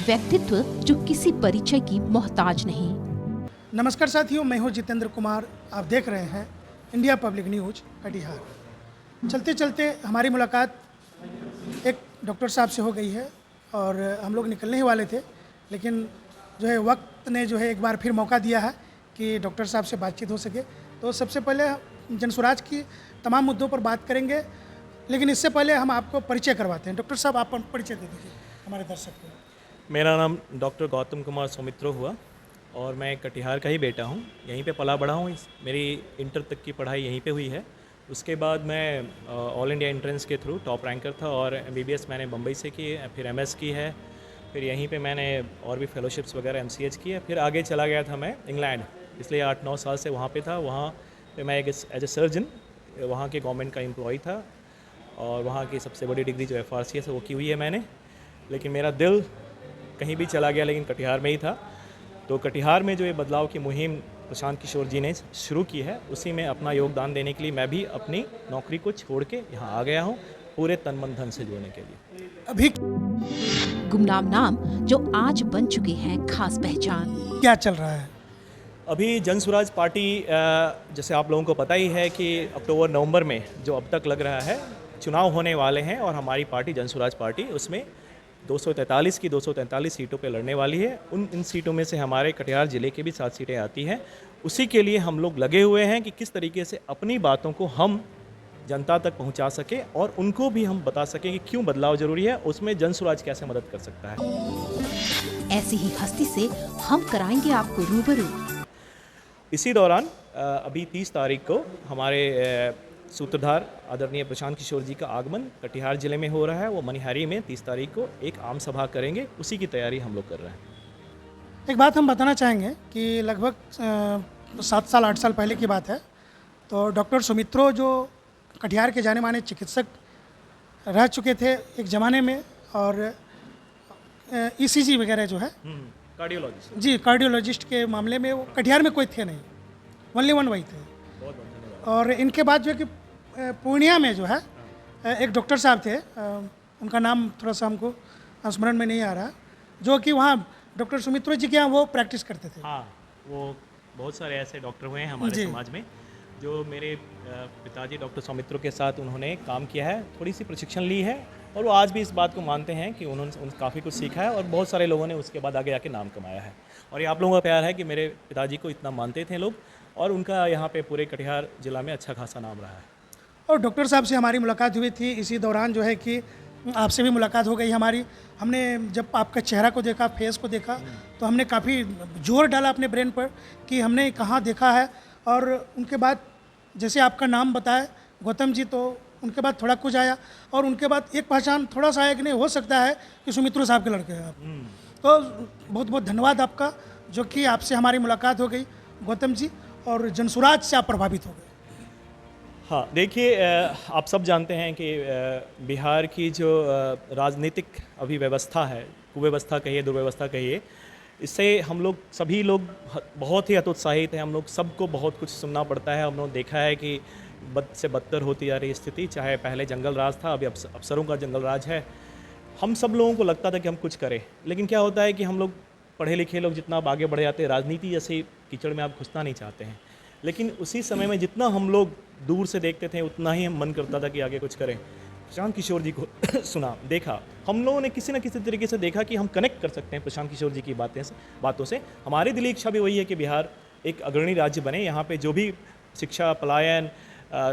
व्यक्तित्व जो किसी परिचय की मोहताज नहीं। नमस्कार साथियों, मैं हूं जितेंद्र कुमार। आप देख रहे हैं इंडिया पब्लिक न्यूज कटिहार। चलते चलते हमारी मुलाकात एक डॉक्टर साहब से हो गई है और हम लोग निकलने ही वाले थे, लेकिन जो है वक्त ने जो है एक बार फिर मौका दिया है कि डॉक्टर साहब से बातचीत हो सके। तो सबसे पहले जनसुराज की तमाम मुद्दों पर बात करेंगे, लेकिन इससे पहले हम आपको परिचय करवाते हैं। डॉक्टर साहब, आप परिचय दे दीजिए हमारे दर्शक को। मेरा नाम डॉक्टर गौतम कुमार सौमित्रो हुआ और मैं कटिहार का ही बेटा हूँ। यहीं पे पला बढ़ा हूँ। मेरी इंटर तक की पढ़ाई यहीं पे हुई है। उसके बाद मैं ऑल इंडिया एंट्रेंस के थ्रू टॉप रैंकर था और MBBS मैंने बम्बई से की है, फिर MS की है, फिर यहीं पे मैंने और भी फेलोशिप्स वगैरह MCH की है। फिर आगे चला गया था मैं इंग्लैंड, इसलिए 8-9 साल से वहाँ पे था। वहाँ पे मैं एक एज ए सर्जन वहाँ के गवर्नमेंट का एम्प्लॉय था और वहाँ की सबसे बड़ी डिग्री जो FRCS है वो की हुई है मैंने। लेकिन मेरा दिल कहीं भी चला गया, लेकिन कटिहार में ही था। तो कटिहार में जो ये बदलाव की मुहिम प्रशांत किशोर जी ने शुरू की है, उसी में अपना योगदान देने के लिए मैं भी अपनी नौकरी को छोड़ के यहाँ आ गया हूँ, पूरे तन मन धन से जुड़ने के लिए। अभी गुमनाम नाम जो आज बन चुके हैं खास पहचान। क्या चल रहा है? अभी जनसुराज पार्टी, जैसे आप लोगों को पता ही है कि अक्टूबर-नवंबर में जो अब तक लग रहा है चुनाव होने वाले हैं और हमारी पार्टी जनसुराज पार्टी उसमें 243 की 243 सीटों पे लड़ने वाली है। इन सीटों में से हमारे कटिहार ज़िले की भी 7 सीटें आती हैं। उसी के लिए हम लोग लगे हुए हैं कि किस तरीके से अपनी बातों को हम जनता तक पहुंचा सके और उनको भी हम बता सकें कि क्यों बदलाव ज़रूरी है, उसमें जनसुराज कैसे मदद कर सकता है। ऐसी ही हस्ती से हम कराएंगे आपको रूबरू। इसी दौरान अभी 30 तारीख को हमारे सूत्रधार आदरणीय प्रशांत किशोर जी का आगमन कटिहार जिले में हो रहा है। वो मनिहारी में 30 तारीख को एक आम सभा करेंगे, उसी की तैयारी हम लोग कर रहे हैं। एक बात हम बताना चाहेंगे कि लगभग 7 साल 8 साल पहले की बात है, तो डॉक्टर सौमित्रो जो कटिहार के जाने माने चिकित्सक रह चुके थे एक ज़माने में, और ECG वगैरह जो है कार्डियोलॉजिस्ट जी, कार्डियोलॉजिस्ट के मामले में वो कटिहार में कोई थे नहीं, ओनली वन वही थे। और इनके बाद जो है कि पूर्णिया में जो है एक डॉक्टर साहब थे, उनका नाम थोड़ा सा हमको स्मरण में नहीं आ रहा, जो कि वहाँ डॉक्टर सौमित्रो जी के यहाँ वो प्रैक्टिस करते थे। हाँ, वो बहुत सारे ऐसे डॉक्टर हुए हैं हमारे समाज में जो मेरे पिताजी डॉक्टर सौमित्रो के साथ उन्होंने काम किया है, थोड़ी सी प्रशिक्षण ली है और वो आज भी इस बात को मानते हैं कि उन्होंने काफ़ी कुछ सीखा है और बहुत सारे लोगों ने उसके बाद आगे जाके नाम कमाया है। और ये आप लोगों का प्यार है कि मेरे पिताजी को इतना मानते थे लोग और उनका यहाँ पे पूरे कटिहार जिला में अच्छा खासा नाम रहा है। और डॉक्टर साहब से हमारी मुलाकात हुई थी, इसी दौरान जो है कि आपसे भी मुलाकात हो गई हमारी। हमने जब आपका चेहरा को देखा, फेस को देखा, तो हमने काफ़ी जोर डाला अपने ब्रेन पर कि हमने कहाँ देखा है। और उनके बाद जैसे आपका नाम बताया गौतम जी, तो उनके बाद थोड़ा कुछ आया और उनके बाद एक पहचान थोड़ा सा आया कि नहीं हो सकता है कि सौमित्रो साहब के लड़के हैं आप। तो बहुत बहुत धन्यवाद आपका, जो कि आपसे हमारी मुलाकात हो गई गौतम जी, और जनसुराज से आप प्रभावित हो गए। हाँ, देखिए, आप सब जानते हैं कि बिहार की जो राजनीतिक अभी व्यवस्था है, कुव्यवस्था कहिए, दुर्व्यवस्था कहिए, इससे हम लोग सभी लोग बहुत ही हतोत्साहित हैं। हम लोग सबको बहुत कुछ सुनना पड़ता है। हम लोग देखा है कि बद से बदतर होती जा रही स्थिति, चाहे पहले जंगल राज था, अभी अफसरों का जंगल राज है। हम सब लोगों को लगता था कि हम कुछ करें, लेकिन क्या होता है कि हम लोग पढ़े लिखे लोग जितना आगे बढ़ जाते हैं, राजनीति जैसे कीचड़ में आप घुसना नहीं चाहते हैं। लेकिन उसी समय में जितना हम लोग दूर से देखते थे, उतना ही मन करता था कि आगे कुछ करें। प्रशांत किशोर जी को सुना, देखा, हम लोगों ने किसी न किसी तरीके से देखा कि हम कनेक्ट कर सकते हैं प्रशांत किशोर जी की बातों से। हमारी दिली इच्छा भी वही है कि बिहार एक अग्रणी राज्य बने। यहाँ पे जो भी शिक्षा, पलायन,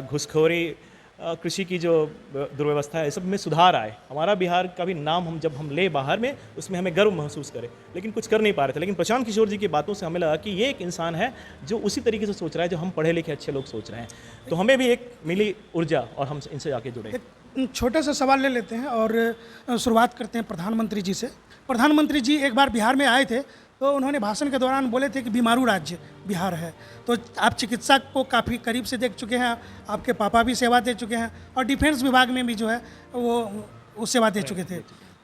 घुसखोरी, कृषि की जो दुर्व्यवस्था है, सब में सुधार आए। हमारा बिहार का भी नाम हम जब ले बाहर में, उसमें हमें गर्व महसूस करें, लेकिन कुछ कर नहीं पा रहे थे। लेकिन प्रशांत किशोर जी की बातों से हमें लगा कि ये एक इंसान है जो उसी तरीके से सोच रहा है जो हम पढ़े लिखे अच्छे लोग सोच रहे हैं। तो हमें भी एक मिली ऊर्जा और हम इनसे जाके जुड़े। एक छोटा सा सवाल ले लेते हैं और शुरुआत करते हैं प्रधानमंत्री जी से। प्रधानमंत्री जी एक बार बिहार में आए थे, तो उन्होंने भाषण के दौरान बोले थे कि बीमारू राज्य बिहार है। तो आप चिकित्सा को काफ़ी करीब से देख चुके हैं, आपके पापा भी सेवा दे चुके हैं और डिफेंस विभाग में भी जो है वो सेवा दे चुके थे।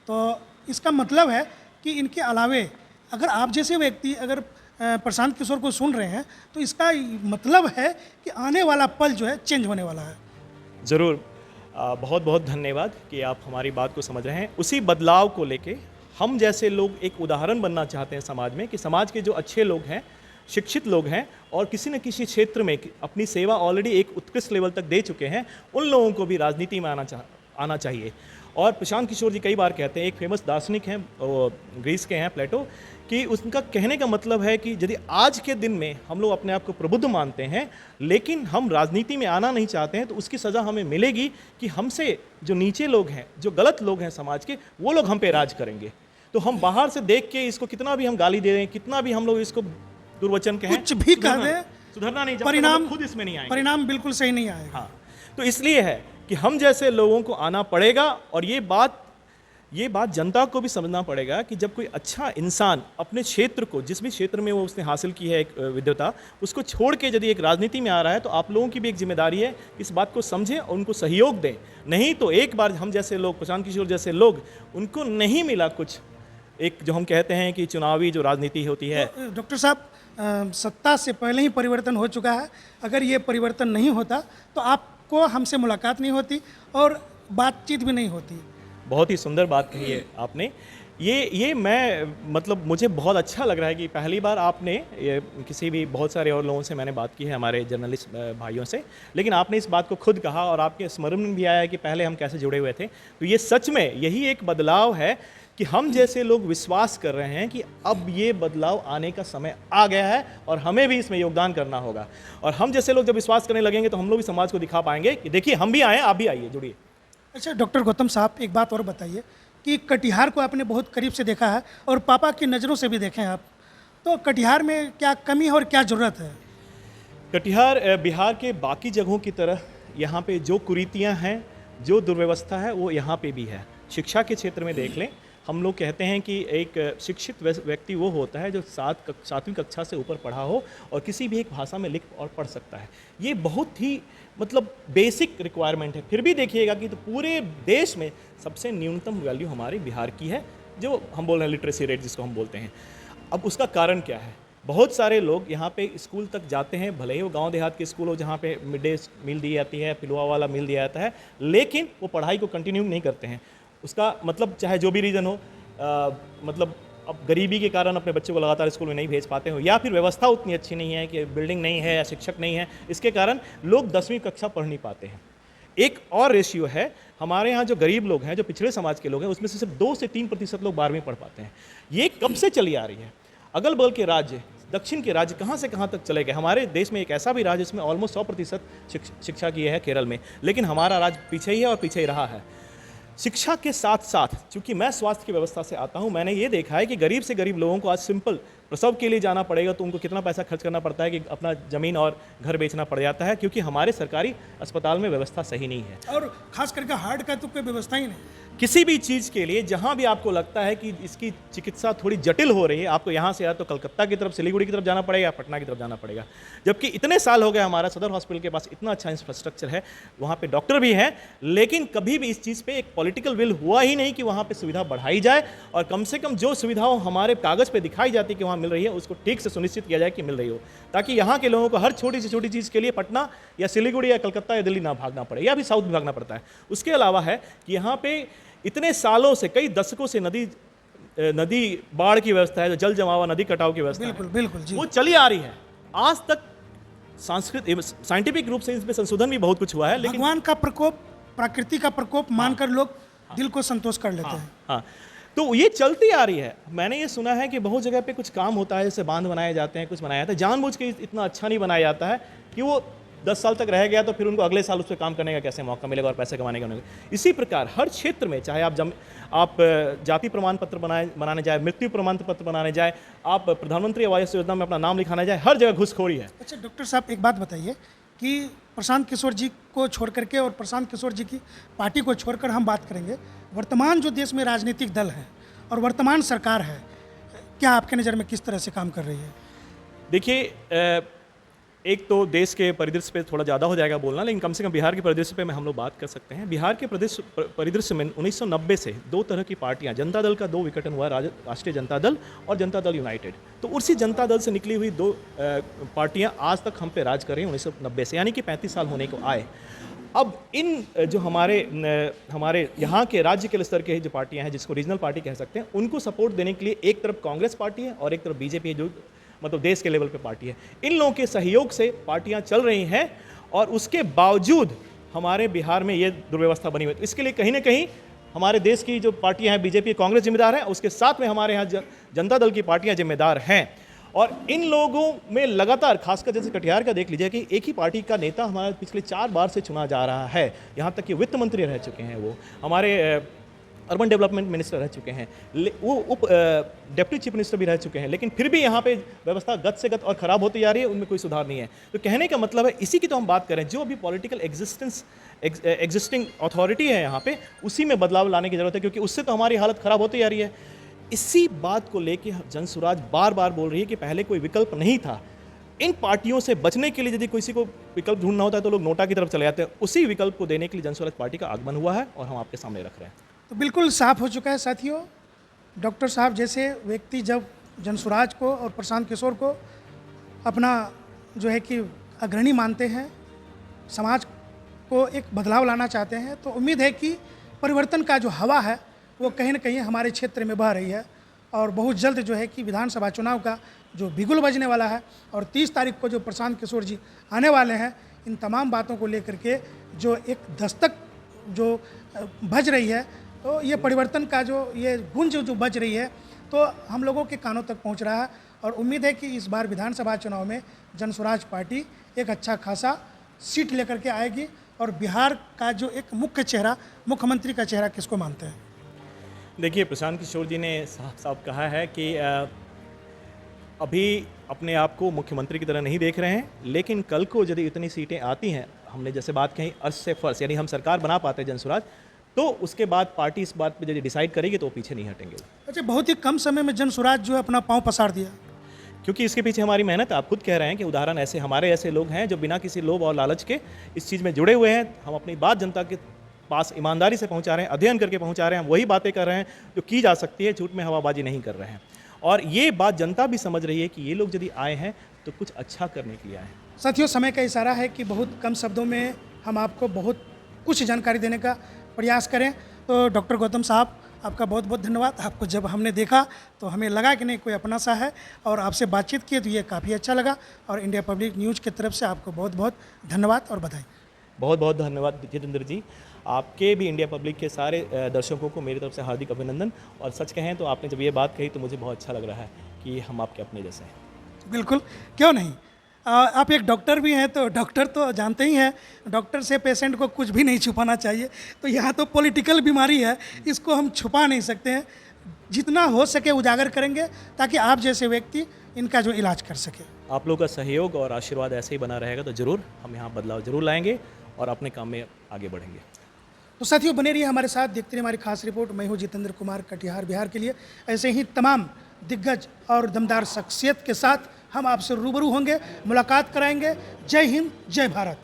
तो इसका मतलब है कि इनके अलावे अगर आप जैसे व्यक्ति अगर प्रशांत किशोर को सुन रहे हैं, तो इसका मतलब है कि आने वाला पल जो है चेंज होने वाला है। ज़रूर, बहुत बहुत धन्यवाद कि आप हमारी बात को समझ रहे हैं। उसी बदलाव को लेके हम जैसे लोग एक उदाहरण बनना चाहते हैं समाज में, कि समाज के जो अच्छे लोग हैं, शिक्षित लोग हैं और किसी न किसी क्षेत्र में अपनी सेवा ऑलरेडी एक उत्कृष्ट लेवल तक दे चुके हैं, उन लोगों को भी राजनीति में आना चाहिए। और प्रशांत किशोर जी कई बार कहते हैं, एक फेमस दार्शनिक हैं, ग्रीस के हैं, प्लेटो, कि उनका कहने का मतलब है कि यदि आज के दिन में हम लोग अपने आप को प्रबुद्ध मानते हैं लेकिन हम राजनीति में आना नहीं चाहते हैं, तो उसकी सज़ा हमें मिलेगी कि हमसे जो नीचे लोग हैं, जो गलत लोग हैं समाज के, वो लोग हम पे राज करेंगे। तो हम बाहर से देख के इसको कितना भी हम गाली दे रहे हैं, कितना भी हम लोग इसको दुर्वचन कहें, कुछ भी कह दें, सुधरना नहीं, परिणाम खुद इसमें नहीं आएंगे, परिणाम बिल्कुल सही नहीं आएगा। हाँ, तो इसलिए है कि हम जैसे लोगों को आना पड़ेगा। और ये बात जनता को भी समझना पड़ेगा कि जब कोई अच्छा इंसान अपने क्षेत्र को, जिस भी क्षेत्र में वो उसने हासिल की है एक विद्वता, उसको छोड़ के यदि एक राजनीति में आ रहा है, तो आप लोगों की भी एक जिम्मेदारी है कि इस बात को समझें और उनको सहयोग दें। नहीं तो एक बार हम जैसे लोग, प्रशांत किशोर जैसे लोग, उनको नहीं मिला कुछ, एक जो हम कहते हैं कि चुनावी जो राजनीति होती है। तो डॉक्टर साहब, सत्ता से पहले ही परिवर्तन हो चुका है, अगर ये परिवर्तन नहीं होता तो आपको हमसे मुलाकात नहीं होती और बातचीत भी नहीं होती। बहुत ही सुंदर बात कही है आपने। ये मैं मतलब मुझे बहुत अच्छा लग रहा है कि पहली बार आपने किसी भी, बहुत सारे और लोगों से मैंने बात की है, हमारे जर्नलिस्ट भाइयों से, लेकिन आपने इस बात को खुद कहा और आपके स्मरण में भी आया कि पहले हम कैसे जुड़े हुए थे। तो ये सच में यही एक बदलाव है कि हम जैसे लोग विश्वास कर रहे हैं कि अब ये बदलाव आने का समय आ गया है और हमें भी इसमें योगदान करना होगा। और हम जैसे लोग जब विश्वास करने लगेंगे तो हम लोग भी समाज को दिखा पाएंगे कि देखिए हम भी आए, आप भी आइए, जुड़िए। अच्छा डॉक्टर गौतम साहब, एक बात और बताइए कि कटिहार को आपने बहुत करीब से देखा है और पापा की नज़रों से भी देखे हैं आप, तो कटिहार में क्या कमी है और क्या ज़रूरत है? कटिहार बिहार के बाकी जगहों की तरह यहाँ पे जो कुरीतियाँ हैं, जो दुर्व्यवस्था है, वो यहाँ पे भी है। शिक्षा के क्षेत्र में देख लें, हम लोग कहते हैं कि एक शिक्षित व्यक्ति वो होता है जो 7वीं कक्षा से ऊपर पढ़ा हो और किसी भी एक भाषा में लिख और पढ़ सकता है। ये बहुत ही मतलब बेसिक रिक्वायरमेंट है। फिर भी देखिएगा कि तो पूरे देश में सबसे न्यूनतम वैल्यू हमारे बिहार की है, जो हम बोल रहे हैं लिटरेसी रेट जिसको हम बोलते हैं। अब उसका कारण क्या है? बहुत सारे लोग यहाँ पे स्कूल तक जाते हैं, भले ही वो गांव देहात के स्कूल हो जहाँ पे मिड डे मील दी जाती है, पिलुआ वाला मील दिया जाता है, लेकिन वो पढ़ाई को कंटिन्यू नहीं करते हैं। उसका मतलब चाहे जो भी रीज़न हो, मतलब अब गरीबी के कारण अपने बच्चों को लगातार स्कूल में नहीं भेज पाते हो, या फिर व्यवस्था उतनी अच्छी नहीं है कि बिल्डिंग नहीं है या शिक्षक नहीं है, इसके कारण लोग 10वीं कक्षा पढ़ नहीं पाते हैं। एक और रेशियो है, हमारे यहाँ जो गरीब लोग हैं, जो पिछड़े समाज के लोग हैं, उसमें से सिर्फ 2 से 3% लोग 12वीं पढ़ पाते हैं। ये कब से चली आ रही है? अगल बगल के राज्य, दक्षिण के राज्य कहाँ से कहाँ तक चले गए। हमारे देश में एक ऐसा भी राज्य जिसमें ऑलमोस्ट 100% शिक्षा की है, केरल में, लेकिन हमारा राज्य पीछे ही है और पीछे ही रहा है। शिक्षा के साथ साथ, चूंकि मैं स्वास्थ्य की व्यवस्था से आता हूं, मैंने ये देखा है कि गरीब से गरीब लोगों को आज सिंपल प्रसव के लिए जाना पड़ेगा तो उनको कितना पैसा खर्च करना पड़ता है कि अपना ज़मीन और घर बेचना पड़ जाता है, क्योंकि हमारे सरकारी अस्पताल में व्यवस्था सही नहीं है। और खास करके हार्ट का तो कोई व्यवस्था ही नहीं। किसी भी चीज़ के लिए जहाँ भी आपको लगता है कि इसकी चिकित्सा थोड़ी जटिल हो रही है, आपको यहाँ से या तो कलकत्ता की तरफ, सिलीगुड़ी की तरफ जाना पड़ेगा या पटना की तरफ जाना पड़ेगा। जबकि इतने साल हो गए हमारा सदर हॉस्पिटल के पास इतना अच्छा इंफ्रास्ट्रक्चर है, वहाँ पे डॉक्टर भी हैं, लेकिन कभी भी इस चीज़ पे एक पॉलिटिकल विल हुआ ही नहीं कि वहाँ पे सुविधा बढ़ाई जाए और कम से कम जो सुविधाओं हमारे कागज़ पे दिखाई जाती है कि वहाँ मिल रही है, उसको ठीक से सुनिश्चित किया जाए कि मिल रही हो, ताकि यहाँ के लोगों को हर छोटी से छोटी चीज़ के लिए पटना या सिलीगुड़ी या कलकत्ता या दिल्ली ना भागना पड़े, या भी साउथ भी भागना पड़ता है। उसके अलावा है कि यहाँ पे इतने सालों से, कई दशकों से नदी बाढ़ की व्यवस्था है, जो जल जमाव, नदी कटाव की व्यवस्था बिल्कुल बिल्कुल जी, वो चली आ रही है। आज तक साइंटिफिक रूप से इसमें संशोधन भी बहुत कुछ हुआ है, लेकिन भगवान का प्रकोप, प्रकृति का प्रकोप मानकर लोग दिल को संतोष कर लेते हैं। हाँ, तो ये चलती आ रही है। मैंने ये सुना है कि बहुत जगह पे कुछ काम होता है, जैसे बांध बनाए जाते हैं, कुछ बनाया जाता है, जानबूझ के इतना अच्छा नहीं बनाया जाता है कि वो 10 साल तक रह गया तो फिर उनको अगले साल उस पर काम करने का कैसे मौका मिलेगा और पैसे कमाने का मिलेगा। इसी प्रकार हर क्षेत्र में, चाहे आप जाति प्रमाण पत्र बनाने जाए, मृत्यु प्रमाण पत्र बनाने जाए, आप प्रधानमंत्री आवास योजना में अपना नाम लिखाना जाए, हर जगह घुसखोरी है। अच्छा डॉक्टर साहब, एक बात बताइए कि प्रशांत किशोर जी को छोड़ करके और प्रशांत किशोर जी की पार्टी को छोड़कर हम बात करेंगे, वर्तमान जो देश में राजनीतिक दल है और वर्तमान सरकार है, क्या आपके नज़र में किस तरह से काम कर रही है? देखिए, एक तो देश के परिदृश्य पे थोड़ा ज़्यादा हो जाएगा बोलना, लेकिन कम से कम बिहार के परिदृश्य पे हम लोग बात कर सकते हैं। बिहार के परिदृश्य में 1990 से 2 तरह की पार्टियां, जनता दल का 2 विघटन हुआ, राष्ट्रीय जनता दल और जनता दल यूनाइटेड। तो उसी जनता दल से निकली हुई 2 पार्टियां आज तक हम पे राज कर रही हैं 1990 से, यानी कि 35 साल होने को आए। अब इन जो हमारे यहाँ के राज्य के स्तर के जो पार्टियां हैं, जिसको रीजनल पार्टी कह सकते हैं, उनको सपोर्ट देने के लिए एक तरफ कांग्रेस पार्टी है और एक तरफ बीजेपी है, जो मतलब देश के लेवल पे पार्टी है। इन लोगों के सहयोग से पार्टियां चल रही हैं और उसके बावजूद हमारे बिहार में ये दुर्व्यवस्था बनी हुई है। तो इसके लिए कहीं ना कहीं हमारे देश की जो पार्टियां हैं, बीजेपी, कांग्रेस जिम्मेदार है, उसके साथ में हमारे यहाँ जनता दल की पार्टियां जिम्मेदार हैं। और इन लोगों में लगातार, खासकर जैसे कटिहार का देख लीजिए कि एक ही पार्टी का नेता हमारा पिछले 4 बार से चुना जा रहा है। यहाँ तक कि वित्त मंत्री रह चुके हैं, वो हमारे अर्बन डेवलपमेंट मिनिस्टर रह चुके हैं, वो उप डिप्टी चीफ मिनिस्टर भी रह चुके हैं, लेकिन फिर भी यहाँ पे व्यवस्था गत से गत और ख़राब होती जा रही है, उनमें कोई सुधार नहीं है। तो कहने का मतलब है, इसी की तो हम बात करें, जो अभी पॉलिटिकल एग्जिस्टिंग अथॉरिटी है यहाँ पे, उसी में बदलाव लाने की ज़रूरत है, क्योंकि उससे तो हमारी हालत ख़राब होती जा रही है। इसी बात को लेके जनसुराज बार बार बोल रही है कि पहले कोई विकल्प नहीं था। इन पार्टियों से बचने के लिए यदि किसी को विकल्प ढूंढना होता है तो लोग नोटा की तरफ चले जाते हैं। उसी विकल्प को देने के लिए जनसुराज पार्टी का आगमन हुआ है और हम आपके सामने रख रहे हैं। तो बिल्कुल साफ हो चुका है साथियों, डॉक्टर साहब जैसे व्यक्ति जब जनसुराज को और प्रशांत किशोर को अपना जो है कि अग्रणी मानते हैं, समाज को एक बदलाव लाना चाहते हैं, तो उम्मीद है कि परिवर्तन का जो हवा है वो कहीं ना कहीं हमारे क्षेत्र में बह रही है। और बहुत जल्द जो है कि विधानसभा चुनाव का जो बिगुल बजने वाला है और 30 तारीख को जो प्रशांत किशोर जी आने वाले हैं, इन तमाम बातों को लेकर के जो एक दस्तक जो बज रही है, तो ये परिवर्तन का जो ये गूंज जो बज रही है, तो हम लोगों के कानों तक पहुंच रहा है। और उम्मीद है कि इस बार विधानसभा चुनाव में जनसुराज पार्टी एक अच्छा खासा सीट लेकर के आएगी। और बिहार का जो एक मुख्य चेहरा, मुख्यमंत्री का चेहरा किसको मानते हैं? देखिए, प्रशांत किशोर जी ने साफ साफ कहा है कि अभी अपने आप को मुख्यमंत्री की तरह नहीं देख रहे हैं, लेकिन कल को यदि इतनी सीटें आती हैं, हमने जैसे बात कही अर्श से फर्श, यानी हम सरकार बना पाते हैं जनसुराज, तो उसके बाद पार्टी इस बात पे यदि डिसाइड करेगी तो वो पीछे नहीं हटेंगे। अच्छा, बहुत ही कम समय में जनसुराज जो है अपना पाँव पसार दिया, क्योंकि इसके पीछे हमारी मेहनत, आप खुद कह रहे हैं कि उदाहरण ऐसे हमारे ऐसे लोग हैं जो बिना किसी लोभ और लालच के इस चीज़ में जुड़े हुए हैं। हम अपनी बात जनता के पास ईमानदारी से पहुंचा रहे हैं, अध्ययन करके पहुंचा रहे हैं, वही बातें कर रहे हैं जो की जा सकती है, झूठ में हवाबाजी नहीं कर रहे हैं। और ये बात जनता भी समझ रही है कि ये लोग यदि आए हैं तो कुछ अच्छा करने के लिए आए हैं। साथियों, समय का इशारा है कि बहुत कम शब्दों में हम आपको बहुत कुछ जानकारी देने का प्रयास करें। तो डॉक्टर गौतम साहब, आपका बहुत बहुत धन्यवाद। आपको जब हमने देखा तो हमें लगा कि नहीं, कोई अपना सा है, और आपसे बातचीत की तो ये काफ़ी अच्छा लगा। और इंडिया पब्लिक न्यूज़ की तरफ से आपको बहुत बहुत धन्यवाद और बधाई। बहुत बहुत धन्यवाद जितेंद्र जी, आपके भी इंडिया पब्लिक के सारे दर्शकों को मेरी तरफ से हार्दिक अभिनंदन। और सच कहें तो आपने जब ये बात कही तो मुझे बहुत अच्छा लग रहा है कि हम आपके अपने जैसे हैं। बिल्कुल, क्यों नहीं। आप एक डॉक्टर भी हैं, तो डॉक्टर तो जानते ही हैं, डॉक्टर से पेशेंट को कुछ भी नहीं छुपाना चाहिए। तो यहाँ तो पॉलिटिकल बीमारी है, इसको हम छुपा नहीं सकते हैं। जितना हो सके उजागर करेंगे ताकि आप जैसे व्यक्ति इनका जो इलाज कर सके। आप लोगों का सहयोग और आशीर्वाद ऐसे ही बना रहेगा तो ज़रूर हम यहाँ बदलाव ज़रूर लाएंगे और अपने काम में आगे बढ़ेंगे। तो साथियों, बने रहिए हमारे साथ, देखते रहिए हमारी खास रिपोर्ट। मैं हूँ जितेंद्र कुमार, कटिहार, बिहार के लिए। ऐसे ही तमाम दिग्गज और दमदार शख्सियत के साथ हम आपसे रूबरू होंगे, मुलाकात कराएंगे। जय हिंद, जय भारत।